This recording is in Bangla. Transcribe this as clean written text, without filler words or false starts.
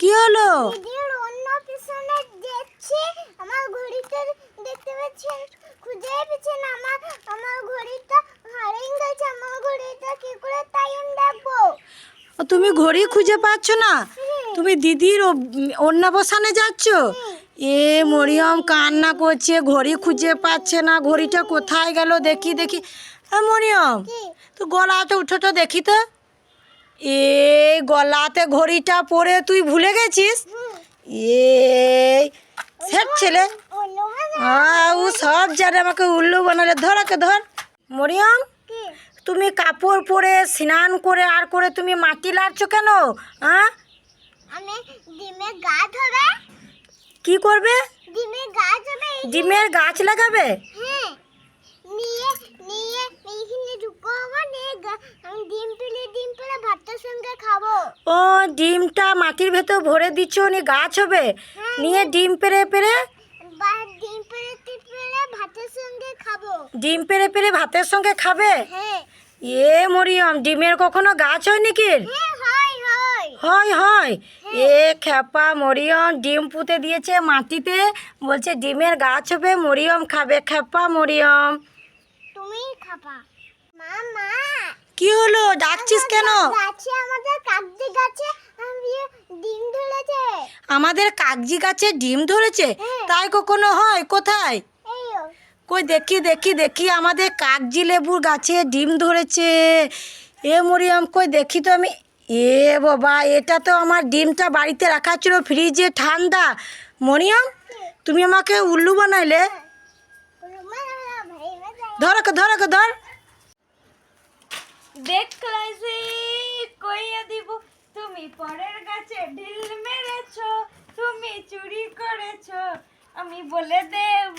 কি হলো? দিদির অন্য পিছনে দেখছি আমার ঘড়িটা দেখতে পাচ্ছেন খুঁজে পেয়েছেন আমার ঘড়িটা হারিয়ে গেছে। আমার ঘড়িটা কি করে তাই আমি দেখবো। তুমি ঘড়ি খুঁজে পাচ্ছ না? তুমি দিদির ওড়না বসানে যাচ্ছ? এ মরিয়ম কান্না করছে, ঘড়ি খুঁজে পাচ্ছে না, ঘড়িটা কোথায় গেল দেখি দেখি। হ্যাঁ মরিয়ম, তো গলাতে উঠো তো দেখি তো। এ গলাতে ঘড়িটা পরে তুই ভুলে গেছিস? এ সেট ছেলে, ও সব জানে আমাকে উল্লু বানালে। ধর ওকে ধর। মরিয়ম, তুমি কাপড় পরে স্নান করে আর করে তুমি মাটি লাড়ছো কেন? হ্যাঁ, আমি ডিমের গাছ হবে। কি করবে? ডিমের গাছ হবে। ডিমের গাছ লাগাবে? হ্যাঁ, নিয়ে নিয়ে এইখানে ঢুকাবো, নিয়ে আমি ডিম পেলে ভাতের সঙ্গে খাবো। ও, ডিমটা মাটির ভেতর ভরে দিচ্ছ, নি গাছ হবে? নিয়ে ডিম পেরে পেরে ডিম পেলে ভাতের সঙ্গে খাবো। ডিম পেরে পেরে ভাতের সঙ্গে খাবে? হ্যাঁ। এ মরিয়ম, ডিমের কখনো গাছ হয় নাকি? হ্যাঁ, হয় হয়। হয় হয়। এ খেপা মরিয়ম ডিম পুঁতে দিয়েছে মাটিতে, বলছে ডিমের গাছ হবে, মরিয়ম খাবে। খেপা মরিয়ম। তুমি খাবা। মা কি হলো, ডাকছিস কেন? গাছে আমাদের কাগজি গাছে ডিম ধরেছে। আমাদের কাগজি গাছে ডিম ধরেছে? তাই কখনো হয়? কোথায়? এই কই দেখি দেখি দেখি, আমাদের কাগজি লেবুর গাছে ডিম ধরেছে। এ মরিয়ম, কই দেখি তো আমি। এ বাবা, এটা তো আমার ডিমটা বাড়িতে রাখা ছিল ফ্রিজে, ঠান্ডা। মরিয়ম, তুমি আমাকে উল্লু বানাইলে। ধর ওকে ধর ওকে ধর। দেখলাইছি কইয়া দিব, তুমি পরের গাছে ঢিল মেরেছো, তুমি চুরি করেছো, আমি বলে দেব